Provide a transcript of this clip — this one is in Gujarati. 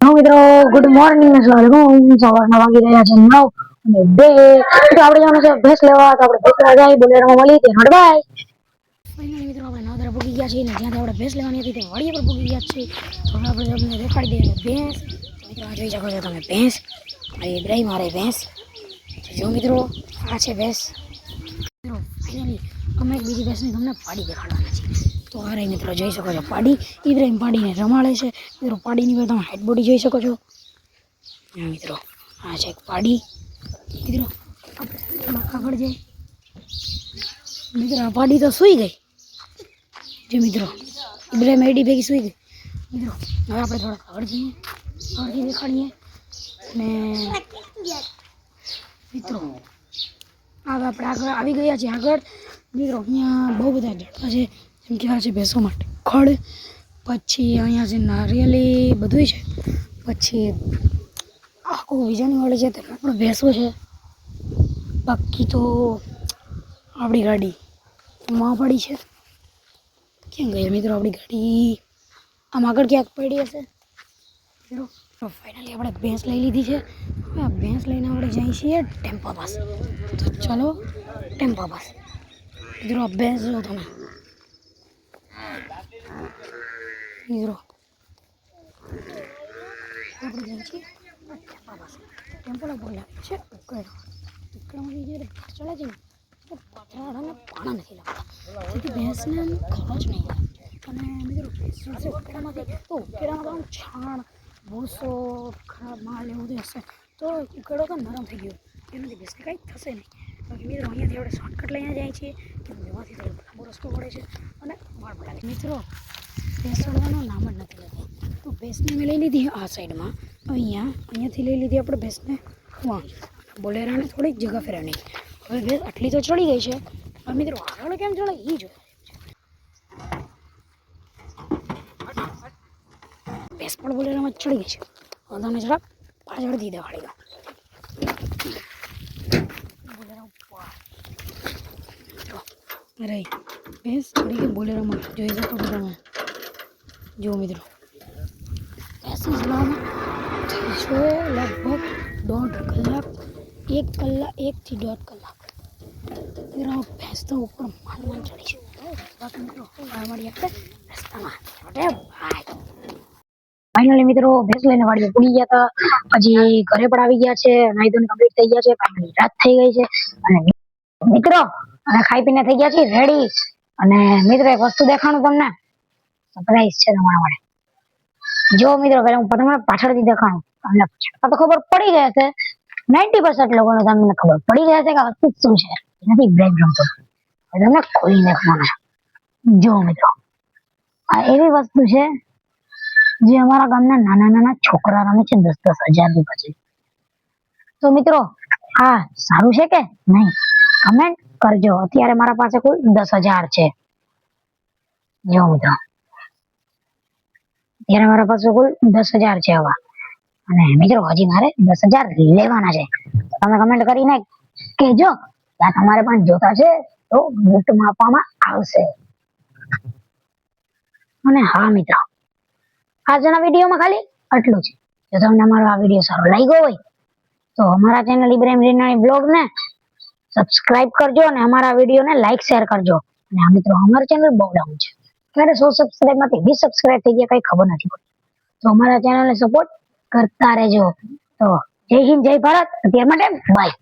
મિત્રો ગુડ મોર્નિંગ સવારના વાગી રહ્યા છે 9 અને 2 તો આપણે જવાનું છે ભેંસ લેવા. તો આપણે ભેંસ લેવા જાય બોલેરોમાં મળી તે હડવાય ફાઇનલી મિત્રો આપણે નાદરા પૂગી ગયા છીએ ને જ્યાંથી આપણે ભેંસ લેવાની હતી તે વાડીએ પર પૂગી ગયા છીએ. તો આપણે તમને દેખાડી દઈએ ભેંસ. મિત્રો આ જોઈ શકો છો તમે ભેંસ. આ ઇબ્રાહિમ મારે ભેંસ. જો મિત્રો આ છે ભેંસ. મિત્રો ફાઇનલી અમે એક બીજી ભેંસની તમને પાડી દેખાડવાના છીએ. તો આ રહી મિત્રો જોઈ શકો છો પાડી. ઇબ્રાહિમ પાડીને રમાડે છે. મિત્રો પાડીની પર તમે હાઈટ બોડી જોઈ શકો છો. મિત્રો આ છે એક પાડી. મિત્રો આગળ જાય. મિત્રો આ પાડી તો સૂઈ ગઈ. જો મિત્રો ઇબ્રાહિમ એડી ભેગી સૂઈ ગઈ. મિત્રો હવે આપણે થોડાક આગળ જઈએ, આગળથી દેખાડીએ. અને મિત્રો હવે આપણે આગળ આવી ગયા છીએ. આગળ મિત્રો અહીંયા બહુ બધા ઝાડવા છે. જેમ કે આ છે ભેંસો માટે ખડ, પછી અહીંયા છે નારિયેલી બધું છે, પછી આખું વિજાની વાળી છે તેમાં પણ ભેંસો છે. બાકી તો આપણી ગાડી માં પડી છે. ક્યાં ગઈ મિત્રો આપણી ગાડી? આમ આગળ ક્યાંક પડી હશે. મિત્રો ફાઇનલી આપણે ભેંસ લઈ લીધી છે. હવે આ ભેંસ લઈને આપણે જઈએ છીએ ટેમ્પા પાસે. તો ચલો ટેમ્પા પાસે. મિત્રો આ ભેંસ જો તમે મિત્રો આપણે જઈએ છીએ ટેમ્પા પાસે. ટેમ્પોના પર લાગ્યું છે ઉકળા. ઉકળામાંથી જ્યારે બહાર ચડે છે ને તો પથરાડાને પાણા નથી લાગતા, જેથી ભેંસને ખરચ નહીં થાય. અને મિત્રો ભેંસ હશે ઉકેડામાંથી તો ઉકેડામાં તો છાણ, ભૂસો, ખરાબ માલ એવું બધું હશે તો ઉકેડો તો નરમ થઈ ગયો, એનાથી ભેંસને કંઈ થશે નહીં. બાકી મિત્રો અહીંયાથી આપણે શોર્ટકટ લઈને જાય છીએ કે એમાંથી થોડો લાંબો રસ્તો પડે છે અને વાળ પડાવે. મિત્રો ભેંસ ચડવાનું નામ જ નથી લેતી. તો ભેંસને મેં લઈ લીધી આ સાઈડમાં, અહીંયાથી લઈ લીધી આપણે ભેંસને બોલેરાને થોડીક જગા ફેરવવાની. હવે ભેંસ આટલી તો ચડી ગઈ છે. હવે મિત્રો આગળ કેમ ચડે એ જોઈએ. ભેંસ પણ બોલેરામાં ચડી ગઈ છે. હવે તમને જરાક પાછળથી દેખાડી દો. બોલેરા રહી ભેંસ ચડી ગઈ બોલેરામાં, જોઈ શકો છો તમે. જુઓ મિત્રો ભેંસને ચલાવવામાં છે લગભગ 1.5 કલાક, 1 થી 1.5 કલાક. મિત્રો ભેંસ તો ઉપર માન ચડી છે. બાકી મિત્રો મળી આપણે રસ્તામાં. ફાઇનલી મિત્રો ભેંસ લઈને વાડીએ પૂરી ગયા હતા. પછી ઘરે પણ આવી ગયા છે. નાઈ ધોઈને કમ્પ્લીટ થઈ ગયા છે. ફાઇનલી રાત થઈ ગઈ છે અને મિત્રો અને ખાઈ પીને થઈ ગયા છે રેડી. અને મિત્રો એક વસ્તુ દેખાણું તમને, સરપ્રાઈઝ છે તમારા માટે. જો મિત્રો પહેલા હું તમને પાછળથી દેખાણું. તમને તો ખબર પડી ગઈ હશે, 90% લોકોને તમને ખબર પડી ગઈ હશે કે આ વસ્તુ શું છે. એનાથી બ્રેક રમતો તમને ખોલી નાખવાના. જો મિત્રો આ એવી વસ્તુ છે જે અમારા ગામના નાના નાના છોકરા રમે છે 10-10 હજાર પછી. તો મિત્રો આ સારું છે કે નહીં કમેન્ટ કરજો. અત્યારે મારા પાસે કુલ 10,000 છે. જો મિત્રો અત્યારે મારા પાસે કુલ 10,000 છે આવા. અને મિત્રો હજી મારે 10,000 લેવાના છે. તમે કમેન્ટ કરીને કહેજો કે તમારે પણ જોતા છે તો ગિફ્ટમાં આપવામાં આવશે. અને હા મિત્રો આજના વિડીયોમાં ખાલી આટલું છે. જો તમને અમારો આ વિડીયો સારો લાગ્યો હોય તો અમારા ચેનલ ઇબ્રાહિમ રીનાણી બ્લોગ ને સબસ્ક્રાઇબ કરજો અને અમારા વિડીયોને લાઈક શેર કરજો. અને આ મિત્રો અમારું ચેનલ બહુ ડાઉન છે. ત્યારે 100 સબસ્ક્રાઇબમાંથી 20 સબસ્ક્રાઇબ થઈ ગયા કઈ ખબર નથી પડતી. તો અમારા ચેનલને સપોર્ટ કરતા રહેજો. તો જય હિન્દ, જય ભારત. અત્યાર માટે બાય.